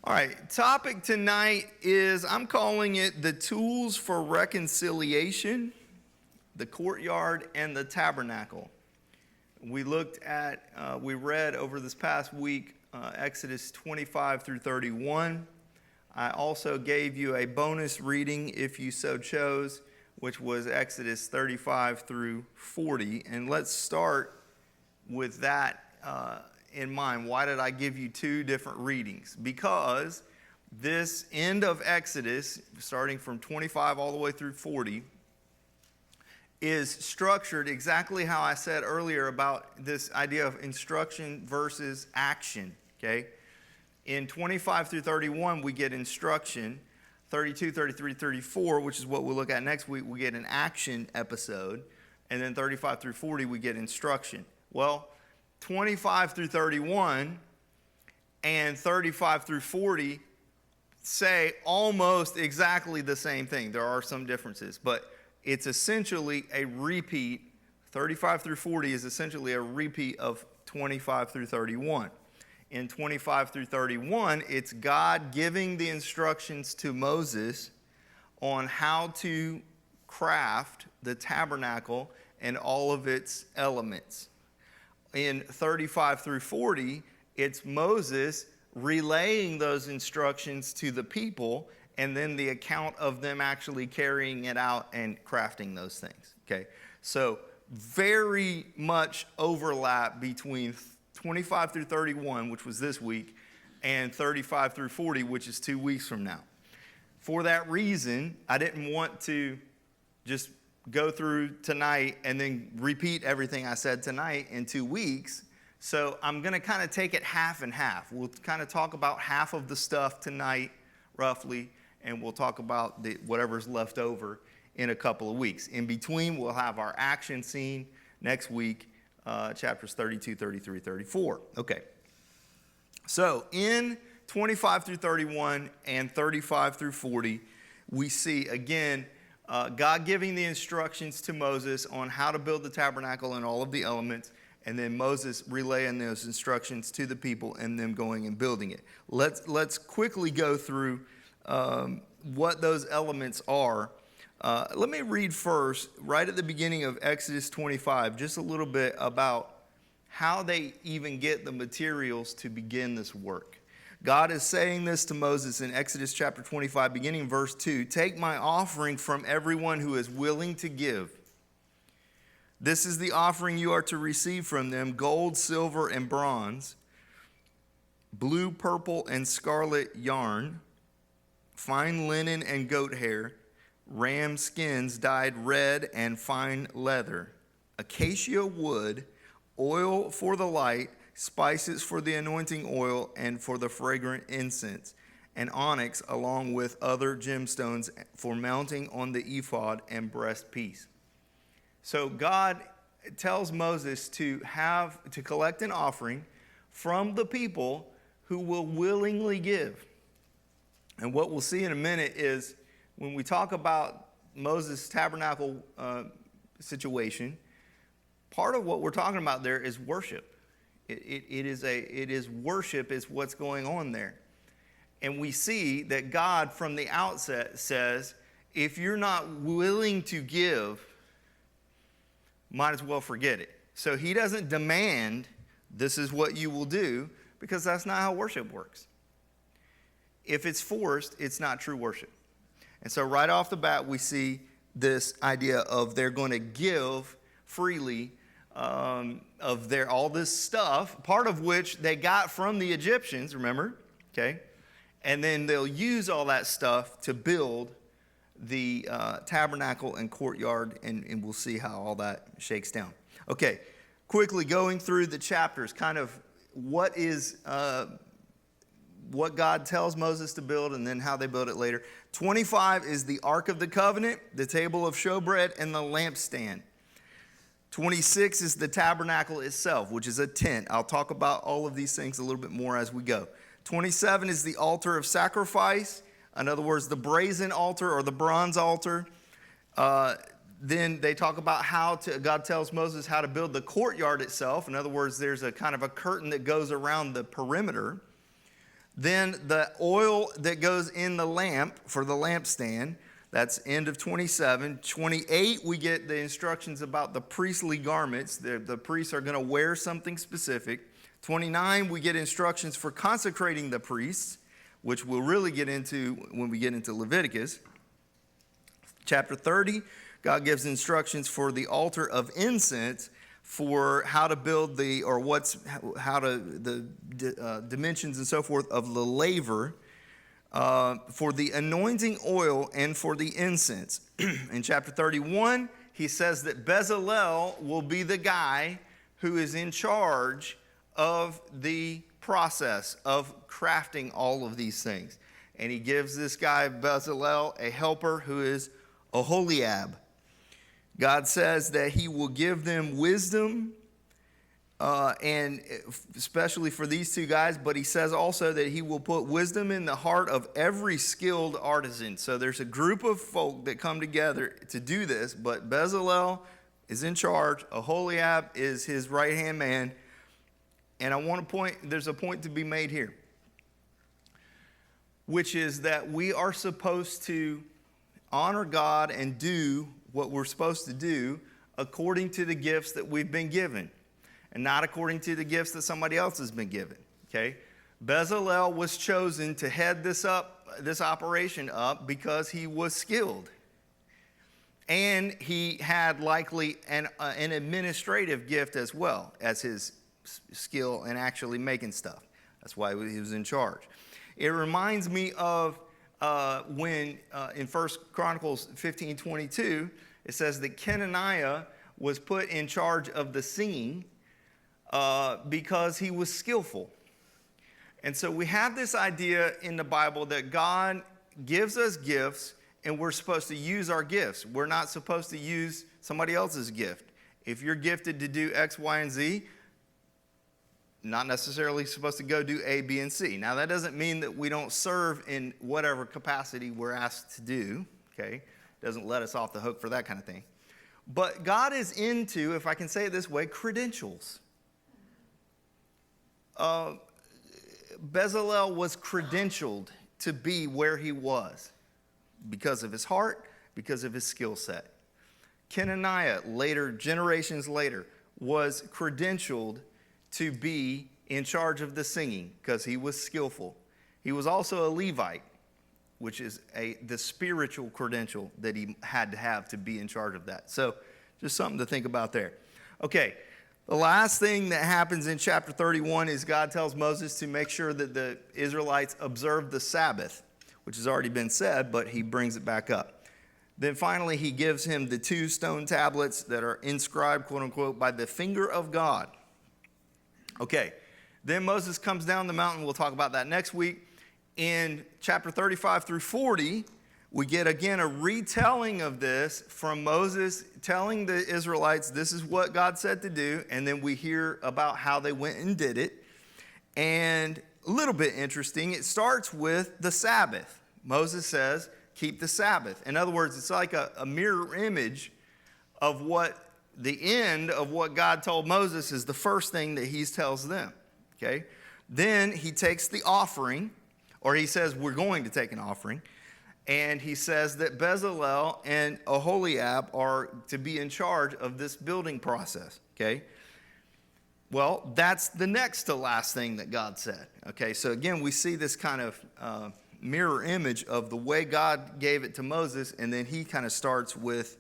All right, topic tonight is, I'm calling it the tools for reconciliation, the courtyard, and the tabernacle. We read over this past week, Exodus 25 through 31. I also gave you a bonus reading, if you so chose, which was Exodus 35 through 40. And let's start with that in mind. Why did I give you two different readings? Because this end of Exodus, starting from 25 all the way through 40, is structured exactly how I said earlier about this idea of instruction versus action, okay? In 25 through 31, we get instruction. 32, 33, 34, which is what we'll look at next week, we get an action episode. And then 35 through 40, we get instruction. Well, 25 through 31 and 35 through 40 say almost exactly the same thing. There are some differences, but it's essentially a repeat. 35 through 40 is essentially a repeat of 25 through 31. In 25 through 31, it's God giving the instructions to Moses on how to craft the tabernacle and all of its elements. In 35 through 40, it's Moses relaying those instructions to the people, and then the account of them actually carrying it out and crafting those things. Okay, so very much overlap between 25 through 31, which was this week, and 35 through 40, which is 2 weeks from now. For that reason, I didn't want to just go through tonight and then repeat everything I said tonight in 2 weeks. So I'm going to kind of take it half and half. We'll kind of talk about half of the stuff tonight, roughly, and we'll talk about whatever's left over in a couple of weeks. In between, we'll have our action scene next week, chapters 32, 33, 34. Okay. So in 25 through 31 and 35 through 40, we see, again, God giving the instructions to Moses on how to build the tabernacle and all of the elements, and then Moses relaying those instructions to the people and them going and building it. Let's quickly go through what those elements are. Let me read first, right at the beginning of Exodus 25, just a little bit about how they even get the materials to begin this work. God is saying this to Moses in Exodus chapter 25, beginning in verse 2. Take my offering from everyone who is willing to give. This is the offering you are to receive from them: gold, silver, and bronze, blue, purple, and scarlet yarn, fine linen and goat hair, ram skins dyed red and fine leather, acacia wood, oil for the light, spices for the anointing oil and for the fragrant incense, and onyx along with other gemstones for mounting on the ephod and breastpiece. So God tells Moses to collect an offering from the people who will willingly give. And what we'll see in a minute is, when we talk about Moses' tabernacle situation, part of what we're talking about there is worship. It is worship is what's going on there. And we see that God from the outset says, if you're not willing to give, might as well forget it. So he doesn't demand this is what you will do, because that's not how worship works. If it's forced, it's not true worship. And so right off the bat, we see this idea of they're going to give freely of all this stuff, part of which they got from the Egyptians, remember? Okay. And then they'll use all that stuff to build the tabernacle and courtyard, and we'll see how all that shakes down. Okay, quickly going through the chapters, kind of what God tells Moses to build and then how they build it later. 25 is the Ark of the Covenant, the table of showbread, and the lampstand. 26 is the tabernacle itself, which is a tent. I'll talk about all of these things a little bit more as we go. 27 is the altar of sacrifice. In other words, the brazen altar or the bronze altar. Then they talk about God tells Moses how to build the courtyard itself. In other words, there's a kind of a curtain that goes around the perimeter. Then the oil that goes in the lamp for the lampstand, that's end of 27. 28, we get the instructions about the priestly garments. The priests are going to wear something specific. 29, we get instructions for consecrating the priests, which we'll really get into when we get into Leviticus. Chapter 30, God gives instructions for the altar of incense, for how to build the dimensions and so forth of the laver, for the anointing oil and for the incense. In chapter 31, he says that Bezalel will be the guy who is in charge of the process of crafting all of these things. And he gives this guy Bezalel a helper who is Oholiab. God says that he will give them wisdom, and especially for these two guys, but he says also that he will put wisdom in the heart of every skilled artisan. So there's a group of folk that come together to do this, but Bezalel is in charge. Oholiab is his right-hand man. And I want to there's a point to be made here, which is that we are supposed to honor God and do what we're supposed to do according to the gifts that we've been given, and not according to the gifts that somebody else has been given. Okay? Bezalel was chosen to head this operation up because he was skilled, and he had likely an administrative gift as well as his skill in actually making stuff. That's why he was in charge. It reminds me of when in 1 Chronicles 15:22, it says that Kenaniah was put in charge of the singing because he was skillful. And so we have this idea in the Bible that God gives us gifts and we're supposed to use our gifts. We're not supposed to use somebody else's gift. If you're gifted to do X, Y, and Z, not necessarily supposed to go do A, B, and C. Now, that doesn't mean that we don't serve in whatever capacity we're asked to do, okay? Doesn't let us off the hook for that kind of thing. But God is into, if I can say it this way, credentials. Bezalel was credentialed to be where he was because of his heart, because of his skill set. Kenaniah, generations later, was credentialed to be in charge of the singing because he was skillful. He was also a Levite, which is the spiritual credential that he had to have to be in charge of that. So just something to think about there. Okay, the last thing that happens in chapter 31 is God tells Moses to make sure that the Israelites observe the Sabbath, which has already been said, but he brings it back up. Then finally, he gives him the 2 stone tablets that are inscribed, quote unquote, by the finger of God. Okay, then Moses comes down the mountain. We'll talk about that next week. In chapter 35 through 40, we get again a retelling of this from Moses telling the Israelites this is what God said to do, and then we hear about how they went and did it. And a little bit interesting, it starts with the Sabbath. Moses says, keep the Sabbath. In other words, it's like a mirror image of what the end of what God told Moses is the first thing that he tells them, okay? Then he takes the offering, or he says we're going to take an offering, and he says that Bezalel and Oholiab are to be in charge of this building process, okay? Well, that's the next to last thing that God said, okay? So again, we see this kind of mirror image of the way God gave it to Moses, and then he kind of starts with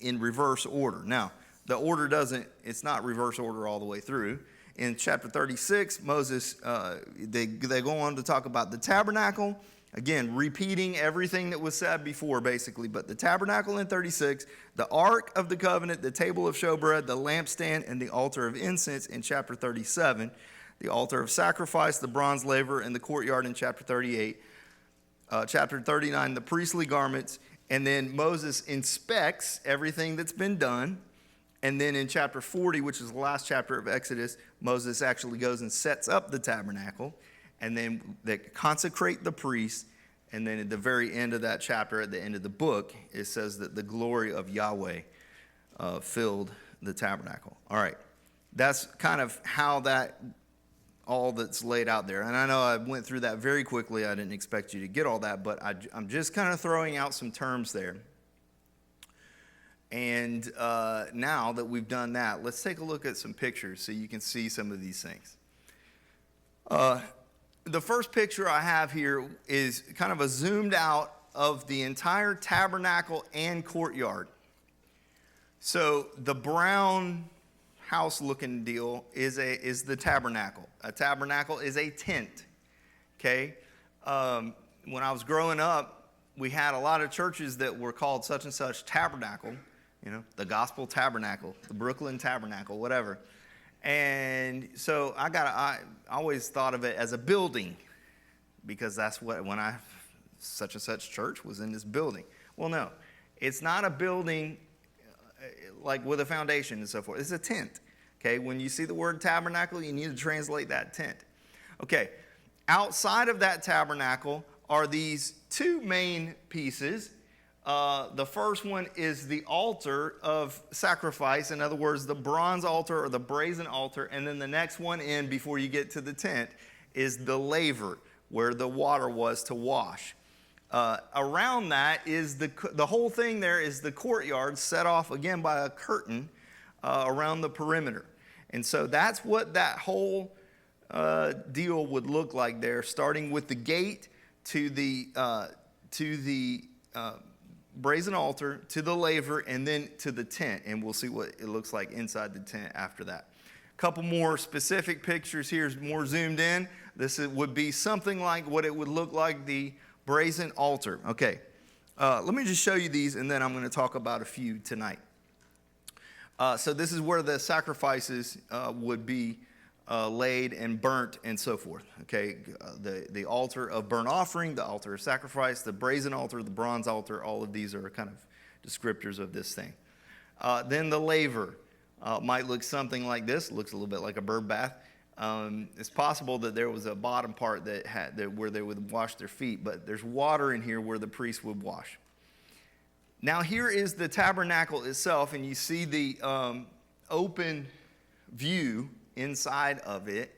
in reverse order. Now, the order it's not reverse order all the way through. In chapter 36, Moses, they go on to talk about the tabernacle. Again, repeating everything that was said before, basically. But the tabernacle in 36, the ark of the covenant, the table of showbread, the lampstand, and the altar of incense in chapter 37. The altar of sacrifice, the bronze laver, and the courtyard in chapter 38. Chapter 39, the priestly garments. And then Moses inspects everything that's been done. And then in chapter 40, which is the last chapter of Exodus, Moses actually goes and sets up the tabernacle. And then they consecrate the priests. And then at the very end of that chapter, at the end of the book, it says that the glory of Yahweh filled the tabernacle. All right. That's kind of how that all that's laid out there. And I know I went through that very quickly. I didn't expect you to get all that, but I'm just kind of throwing out some terms there. And now that we've done that, let's take a look at some pictures so you can see some of these things. The first picture I have here is kind of a zoomed out of the entire tabernacle and courtyard. So the brown house looking deal is the tabernacle. A tabernacle is a tent. Okay. When I was growing up, we had a lot of churches that were called such and such tabernacle, the gospel tabernacle, the Brooklyn tabernacle, whatever. And so I always thought of it as a building, because that's what, such and such church was in this building. Well, no, it's not a building like with a foundation and so forth. It's a tent. Okay, when you see the word tabernacle, you need to translate that tent. Okay, outside of that tabernacle are these two main pieces. The first one is the altar of sacrifice. In other words, the bronze altar or the brazen altar. And then the next one in before you get to the tent is the laver, where the water was to wash. Around that is the whole thing there is the courtyard, set off again by a curtain around the perimeter. And so that's what that whole deal would look like there, starting with the gate to the brazen altar, to the laver, and then to the tent. And we'll see what it looks like inside the tent after that. A couple more specific pictures here, more zoomed in. This would be something like what it would look like, the brazen altar. Okay, let me just show you these, and then I'm going to talk about a few tonight. So this is where the sacrifices would be laid and burnt and so forth. Okay, the altar of burnt offering, the altar of sacrifice, the brazen altar, the bronze altar, all of these are kind of descriptors of this thing. Then the laver might look something like this. Looks a little bit like a bird bath. It's possible that there was a bottom part where they would wash their feet, but there's water in here where the priest would wash. Now here is the tabernacle itself, and you see the open view inside of it,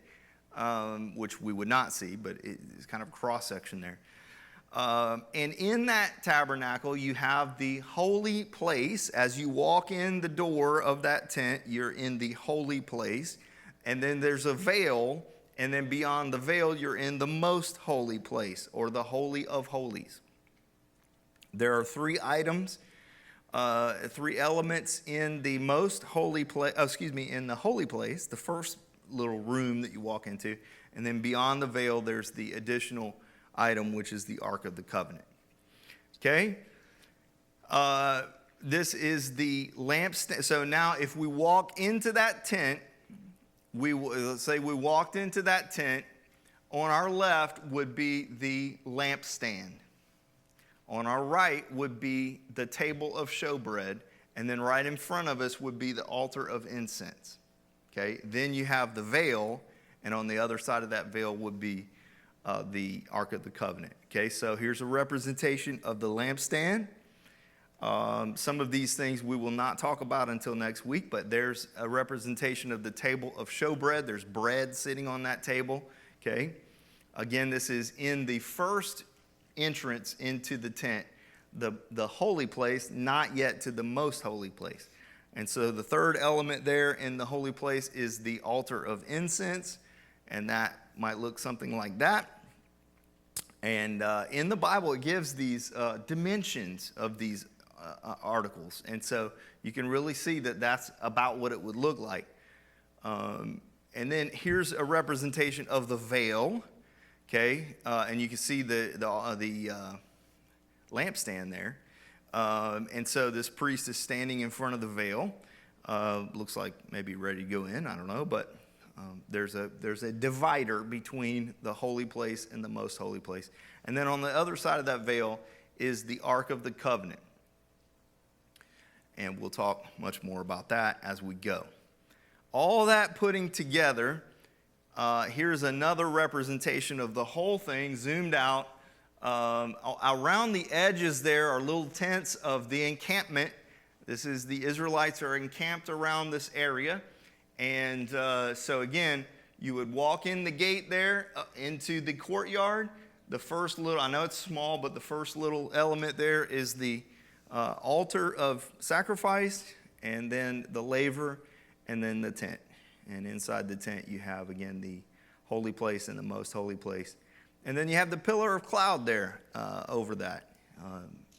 which we would not see, but it's kind of cross-section there. And in that tabernacle, you have the holy place. As you walk in the door of that tent, you're in the holy place. And then there's a veil, and then beyond the veil, you're in the most holy place, or the Holy of Holies. There are three items, three elements in the most holy place, in the holy place, the first little room that you walk into, and then beyond the veil, there's the additional item, which is the Ark of the Covenant. Okay? This is the lampstand. So now if we walk into that tent, let's say we walked into that tent, on our left would be the lampstand. On our right would be the table of showbread, and then right in front of us would be the altar of incense. Okay, then you have the veil, and on the other side of that veil would be the Ark of the Covenant. Okay, so here's a representation of the lampstand. Some of these things we will not talk about until next week, but there's a representation of the table of showbread. There's bread sitting on that table. Okay, again, this is in the first entrance into the tent, the holy place, not yet to the most holy place. And so the third element there in the holy place is the altar of incense, and that might look something like that. And in the Bible, it gives these dimensions of these articles, and so you can really see that that's about what it would look like. And then here's a representation of the veil. Okay, and you can see the lampstand there. And so this priest is standing in front of the veil. Looks like maybe ready to go in. I don't know, but there's a divider between the holy place and the most holy place. And then on the other side of that veil is the Ark of the Covenant. And we'll talk much more about that as we go. All that putting together, here's another representation of the whole thing zoomed out. Around the edges there are little tents of the encampment. This is the Israelites are encamped around this area. And so again, You would walk in the gate there into the courtyard. The first little, I know it's small, but the first little element there is the altar of sacrifice, and then the laver, and then the tent. And inside the tent, you have, again, the holy place and the most holy place. And then you have the pillar of cloud there over that,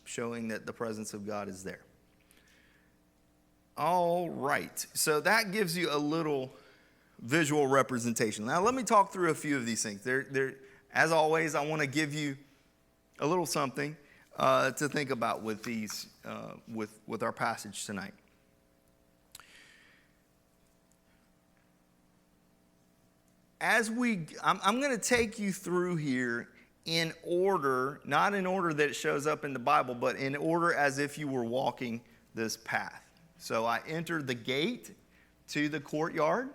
showing that the presence of God is there. All right, so that gives you a little visual representation. Now, let me talk through a few of these things. As always, I want to give you a little something to think about with these, with our passage tonight. I'm going to take you through here in order, not in order that it shows up in the Bible, but in order as if you were walking this path. So I entered the gate to the courtyard.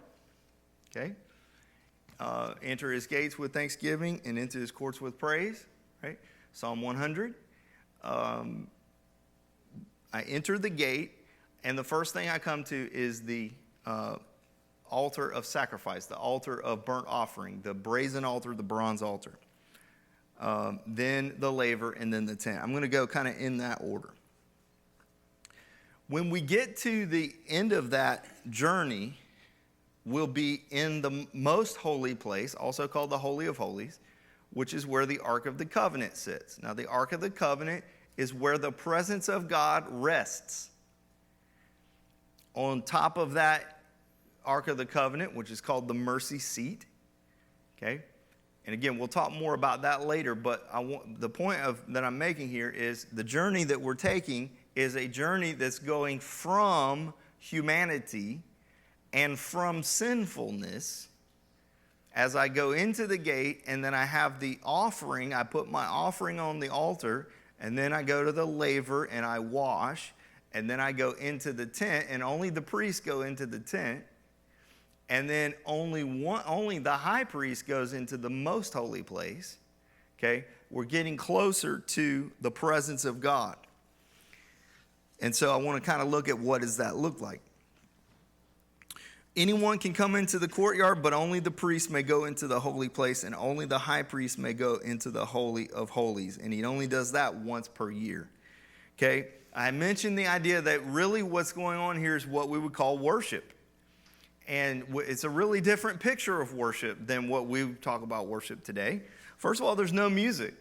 Okay. Enter his gates with thanksgiving and into his courts with praise. Right. Psalm 100. I enter the gate, and the first thing I come to is the altar of sacrifice, the altar of burnt offering, the brazen altar, the bronze altar. Then the laver, and then the tent. I'm going to go kind of in that order. When we get to the end of that journey, we'll be in the most holy place, also called the Holy of Holies, which is where the Ark of the Covenant sits. Now, the Ark of the Covenant is where the presence of God rests. On top of that Ark of the Covenant, which is called the mercy seat. Okay? And again, we'll talk more about that later, but the point that I'm making here is the journey that we're taking is a journey that's going from humanity and from sinfulness as I go into the gate, and then I have the offering. I put my offering on the altar, and then I go to the laver and I wash, and then I go into the tent, and only the priests go into the tent, and then only the high priest goes into the most holy place. Okay, we're getting closer to the presence of God. And so I want to kind of look at what does that look like. Anyone can come into the courtyard, but only the priest may go into the holy place, and only the high priest may go into the Holy of Holies. And he only does that once per year. Okay? I mentioned the idea that really what's going on here is what we would call worship. And it's a really different picture of worship than what we talk about worship today. First of all, there's no music.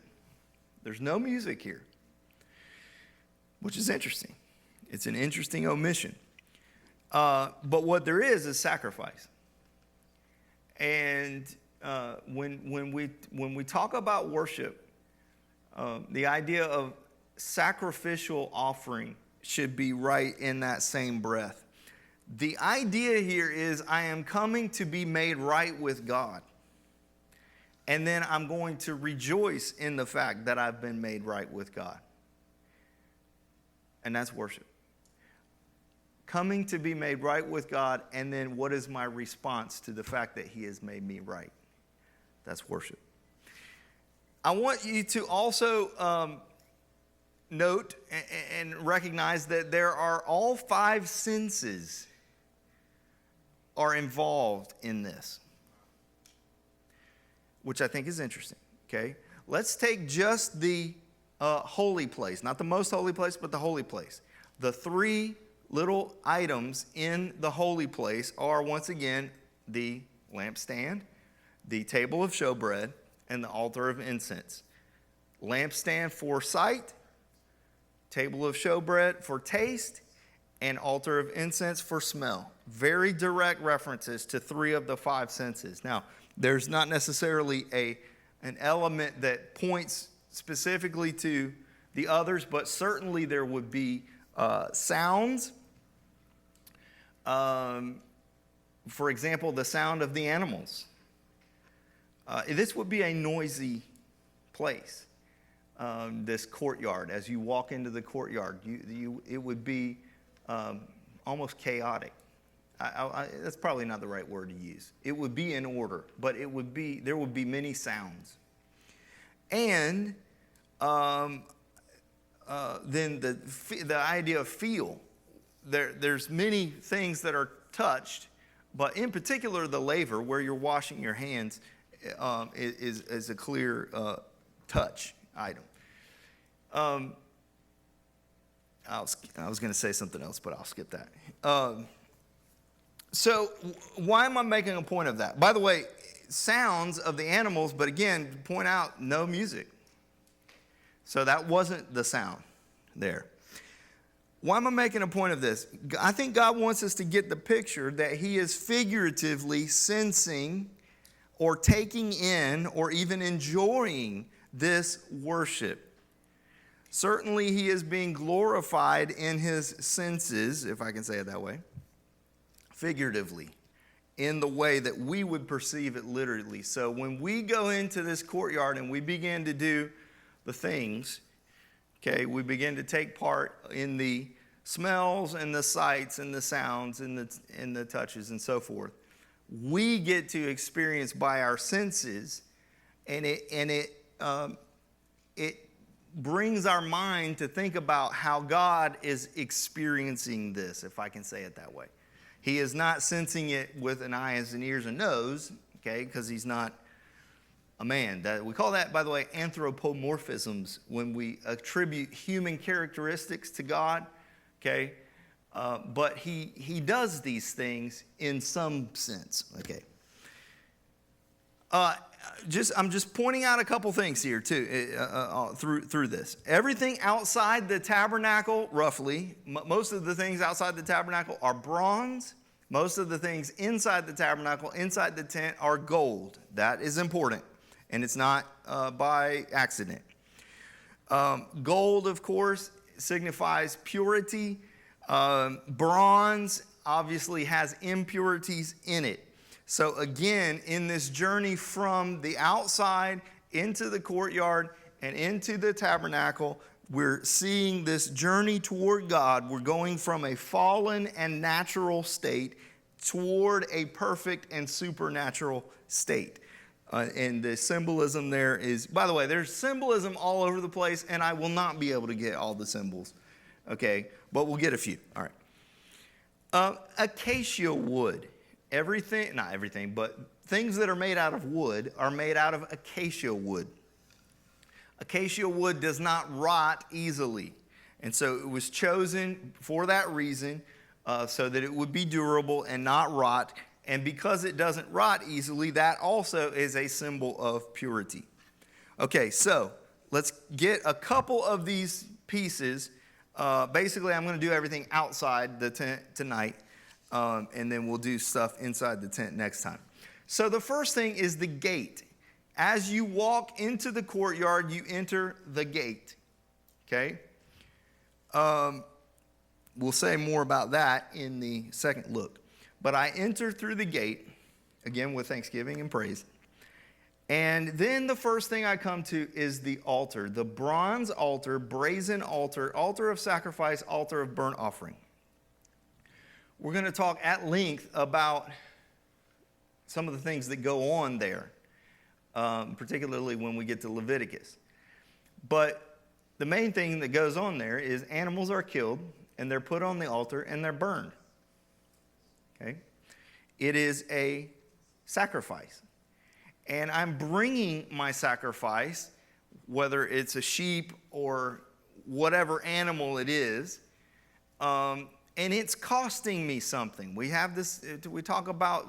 There's no music here, which is interesting. It's an interesting omission. But what there is sacrifice. And when we talk about worship, the idea of sacrificial offering should be right in that same breath. The idea here is I am coming to be made right with God. And then I'm going to rejoice in the fact that I've been made right with God. And that's worship. Coming to be made right with God, and then what is my response to the fact that he has made me right? That's worship. I want you to also note and recognize that there are all five senses are involved in this, which I think is interesting. Okay, let's take just the holy place, not the most holy place, but the holy place. The three little items in the holy place are, once again, the lampstand, the table of showbread, and the altar of incense. Lampstand for sight, table of showbread for taste, and altar of incense for smell. Very direct references to three of the five senses. Now, there's not necessarily an element that points specifically to the others, but certainly there would be sounds. For example, the sound of the animals. This would be a noisy place, this courtyard. As you walk into the courtyard, it would be almost chaotic. That's probably not the right word to use. It would be in order, but there would be many sounds. And then the idea of feel. There's many things that are touched But in particular, the laver, where you're washing your hands, is a clear touch item. I was going to say something else, but I'll skip that. So why am I making a point of that? By the way, sounds of the animals, but again, to point out, no music. So that wasn't the sound there. Why am I making a point of this? I think God wants us to get the picture that he is figuratively sensing or taking in or even enjoying this worship. Certainly he is being glorified in his senses, if I can say it that way, figuratively, in the way that we would perceive it literally. So when we go into this courtyard and we begin to do the things, okay, we begin to take part in the smells and the sights and the sounds and the touches and so forth. We get to experience by our senses, and it brings our mind to think about how God is experiencing this, if I can say it that way. He is not sensing it with an eyes and ears and nose, okay, because he's not a man. We call that, by the way, anthropomorphisms, when we attribute human characteristics to God, okay? But he does these things in some sense, okay? I'm just pointing out a couple things here too through this. Everything outside the tabernacle, roughly, most of the things outside the tabernacle are bronze. Most of the things inside the tabernacle, inside the tent, are gold. That is important. And it's not by accident. Gold, of course, signifies purity. Bronze obviously has impurities in it. So again, in this journey from the outside into the courtyard and into the tabernacle, we're seeing this journey toward God. We're going from a fallen and natural state toward a perfect and supernatural state. And the symbolism there is, by the way, there's symbolism all over the place, and I will not be able to get all the symbols, okay? But we'll get a few, all right. Acacia wood. Not everything, but things that are made out of wood are made out of acacia wood. Acacia wood does not rot easily. And so it was chosen for that reason, so that it would be durable and not rot. And because it doesn't rot easily, that also is a symbol of purity. Okay, so let's get a couple of these pieces. Basically, I'm going to do everything outside the tent tonight, and then we'll do stuff inside the tent next time. So the first thing is the gate. As you walk into the courtyard, you enter the gate. Okay? We'll say more about that in the second look. But I enter through the gate, again with thanksgiving and praise. And then the first thing I come to is the altar. The bronze altar, brazen altar, altar of sacrifice, altar of burnt offering. We're going to talk at length about some of the things that go on there, particularly when we get to Leviticus. But the main thing that goes on there is animals are killed, and they're put on the altar, and they're burned. Okay? It is a sacrifice. And I'm bringing my sacrifice, whether it's a sheep or whatever animal it is, and it's costing me something. We have this, we talk about,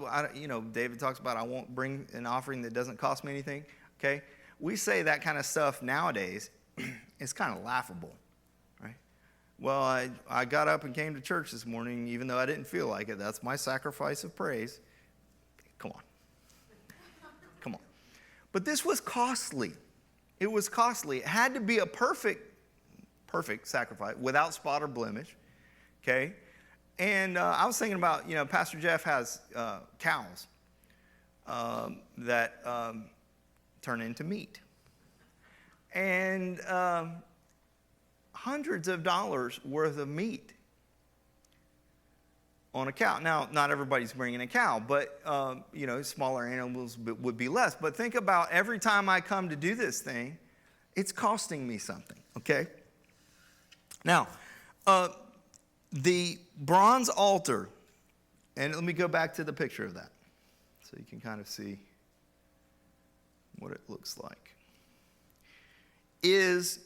David talks about, I won't bring an offering that doesn't cost me anything. Okay? We say that kind of stuff nowadays. It's kind of laughable. Well, I got up and came to church this morning, even though I didn't feel like it. That's my sacrifice of praise. Come on. Come on. But this was costly. It was costly. It had to be a perfect sacrifice, without spot or blemish. Okay? And I was thinking about, Pastor Jeff has cows that turn into meat. And hundreds of dollars worth of meat on a cow. Now, not everybody's bringing a cow, but, smaller animals would be less. But think about every time I come to do this thing, it's costing me something, okay? Now, the bronze altar And let me go back to the picture of that so you can kind of see what it looks like. Is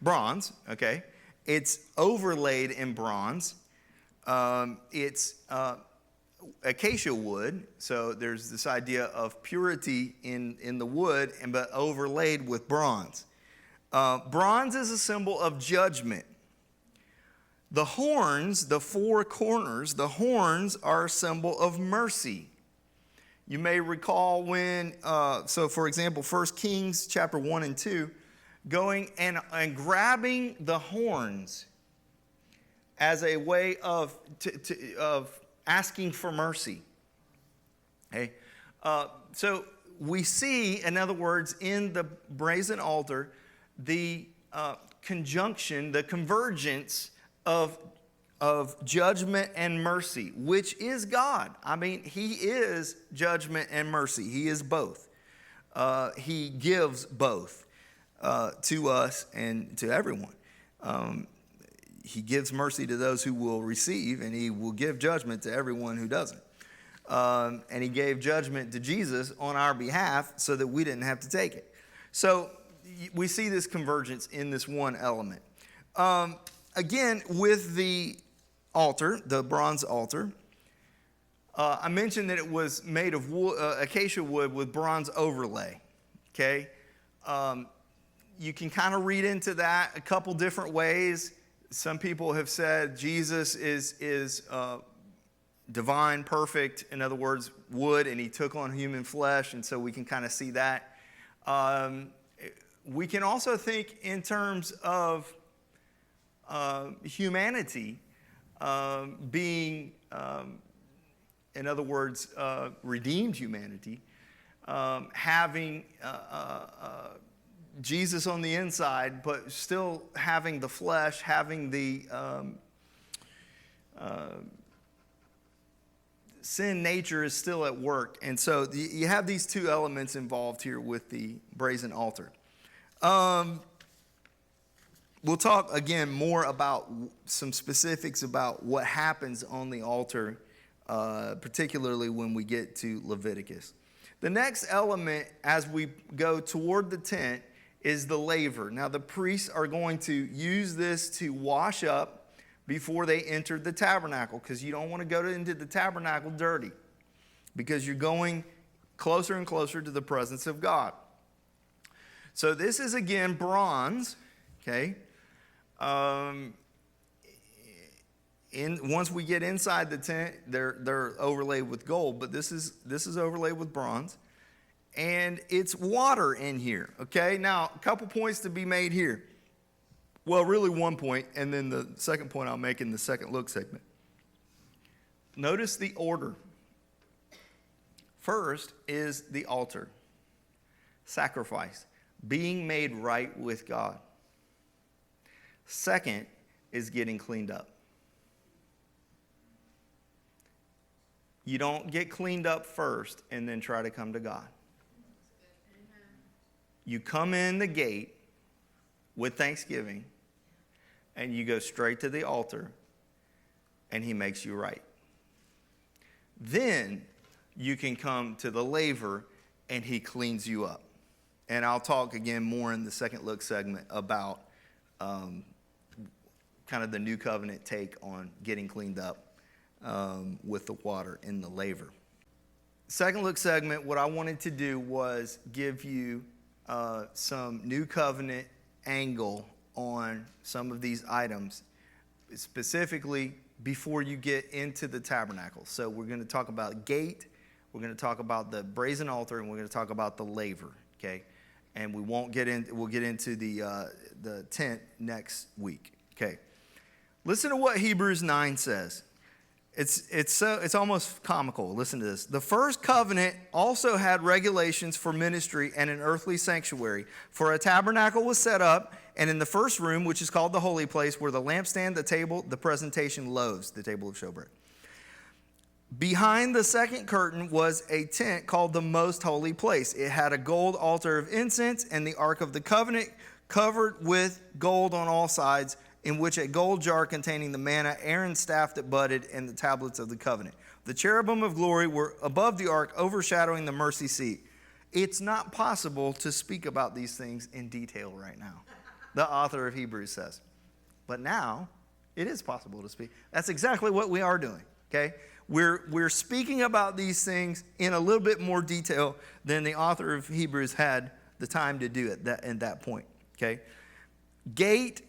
bronze, okay? It's overlaid in bronze. It's acacia wood, so there's this idea of purity in the wood, but overlaid with bronze. Bronze is a symbol of judgment. The horns, the four corners, the horns are a symbol of mercy. You may recall when, so for example, 1 Kings chapter 1 and 2, going and grabbing the horns as a way of asking for mercy. Okay? So we see, in other words, in the brazen altar, the conjunction, the convergence of judgment and mercy, which is God. I mean, he is judgment and mercy. He is both. He gives both to us and to everyone. He gives mercy to those who will receive, and he will give judgment to everyone who doesn't. And he gave judgment to Jesus on our behalf so that we didn't have to take it. So we see this convergence in this one element. Again, with the altar, the bronze altar, I mentioned that it was made of wood, acacia wood with bronze overlay. Okay? You can kind of read into that a couple different ways. Some people have said Jesus is divine, perfect, in other words, wood, and he took on human flesh, and so we can kind of see that. We can also think in terms of humanity being, in other words, redeemed humanity, having Jesus on the inside, but still having the flesh, having the sin nature is still at work. And so you have these two elements involved here with the brazen altar. We'll talk again more about some specifics about what happens on the altar, particularly when we get to Leviticus. The next element as we go toward the tent is the laver. Now the priests are going to use this to wash up before they enter the tabernacle, because you don't want to go into the tabernacle dirty, because you're going closer and closer to the presence of God. So this is again bronze, okay? Once we get inside the tent, they're overlaid with gold, but this is overlaid with bronze, and it's water in here. Okay, now a couple points to be made here. Well, really one point, and then the second point I'll make in the second look segment. Notice the order. First is the altar, sacrifice, being made right with God. Second is getting cleaned up. You don't get cleaned up first and then try to come to God. You come in the gate with thanksgiving and you go straight to the altar and he makes you right. Then you can come to the laver and he cleans you up. And I'll talk again more in the second look segment about kind of the new covenant take on getting cleaned up with the water in the laver. Second look segment, what I wanted to do was give you some new covenant angle on some of these items, specifically before you get into the tabernacle. So we're going to talk about gate, we're going to talk about the brazen altar, and we're going to talk about the laver, okay? And we'll get into the tent next week, okay? Listen to what Hebrews 9 says. It's almost comical. Listen to this. The first covenant also had regulations for ministry and an earthly sanctuary. For a tabernacle was set up, and in the first room, which is called the holy place, were the lampstand, the table, the presentation loaves, the table of showbread. Behind the second curtain was a tent called the most holy place. It had a gold altar of incense and the ark of the covenant covered with gold on all sides, in which a gold jar containing the manna, Aaron's staff that budded, and the tablets of the covenant. The cherubim of glory were above the ark, overshadowing the mercy seat. It's not possible to speak about these things in detail right now, the author of Hebrews says. But now, it is possible to speak. That's exactly what we are doing, okay? We're speaking about these things in a little bit more detail than the author of Hebrews had the time to do it at that point, okay? Gate,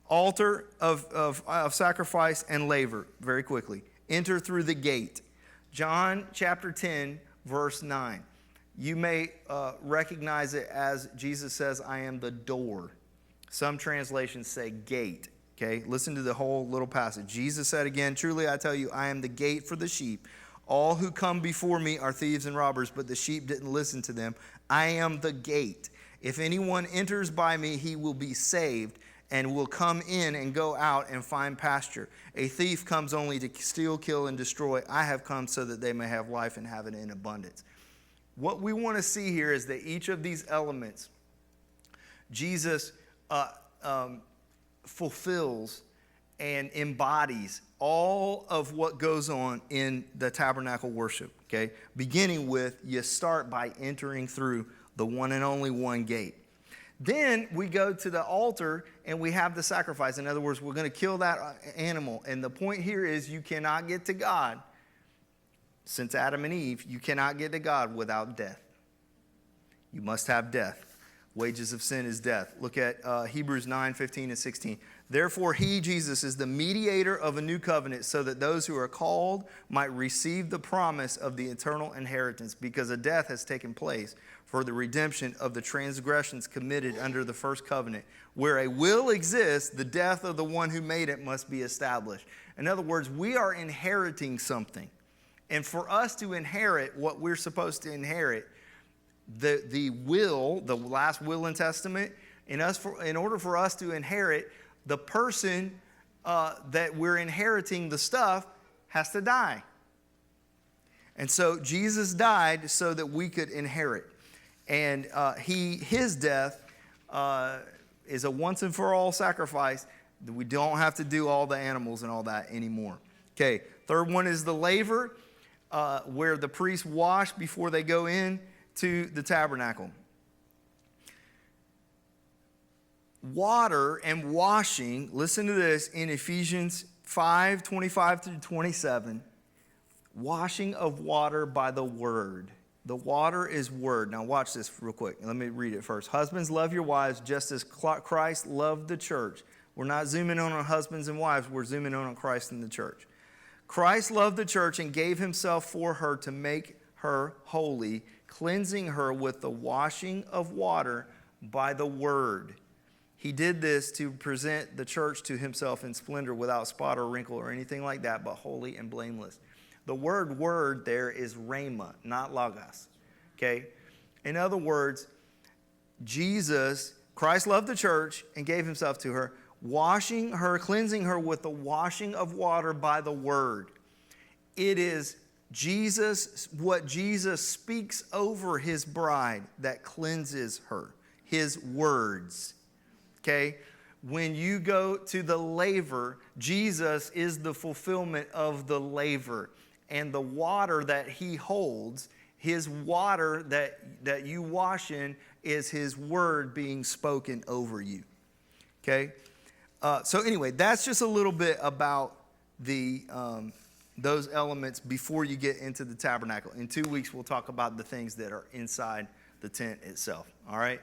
altar of sacrifice, and laver, very quickly. Enter through the gate. John chapter 10, verse 9. You may recognize it as Jesus says, I am the door. Some translations say gate. Okay, listen to the whole little passage. Jesus said again, truly I tell you, I am the gate for the sheep. All who come before me are thieves and robbers, but the sheep didn't listen to them. I am the gate. If anyone enters by me, he will be saved and will come in and go out and find pasture. A thief comes only to steal, kill, and destroy. I have come so that they may have life and have it in abundance. What we want to see here is that each of these elements, Jesus fulfills and embodies all of what goes on in the tabernacle worship, okay? Beginning with, you start by entering through the one and only one gate. Then we go to the altar and we have the sacrifice. In other words, we're going to kill that animal. And the point here is you cannot get to God. Since Adam and Eve, you cannot get to God without death. You must have death. Wages of sin is death. Look at Hebrews 9, 15 and 16. Therefore, he, Jesus, is the mediator of a new covenant so that those who are called might receive the promise of the eternal inheritance, because a death has taken place for the redemption of the transgressions committed under the first covenant. Where a will exists, the death of the one who made it must be established. In other words, we are inheriting something. And for us to inherit what we're supposed to inherit, the will, the last will and testament, in order for us to inherit, the person that we're inheriting the stuff has to die. And so Jesus died so that we could inherit. And his death is a once and for all sacrifice. We don't have to do all the animals and all that anymore. Okay, third one is the laver, where the priests wash before they go in to the tabernacle. Water and washing, listen to this, in Ephesians 5, 25 through 27, washing of water by the word. The water is word. Now watch this real quick. Let me read it first. Husbands, love your wives just as Christ loved the church. We're not zooming in on husbands and wives. We're zooming in on Christ and the church. Christ loved the church and gave himself for her to make her holy, cleansing her with the washing of water by the word. He did this to present the church to himself in splendor, without spot or wrinkle or anything like that, but holy and blameless. The word there is rhema, not logos. Okay? In other words, Christ loved the church and gave himself to her, washing her, cleansing her with the washing of water by the word. It is what Jesus speaks over his bride that cleanses her, his words. Okay? When you go to the laver, Jesus is the fulfillment of the laver. And the water that he holds, his water that you wash in, is his word being spoken over you. Okay? So anyway, that's just a little bit about those elements before you get into the tabernacle. In 2 weeks, we'll talk about the things that are inside the tent itself. All right?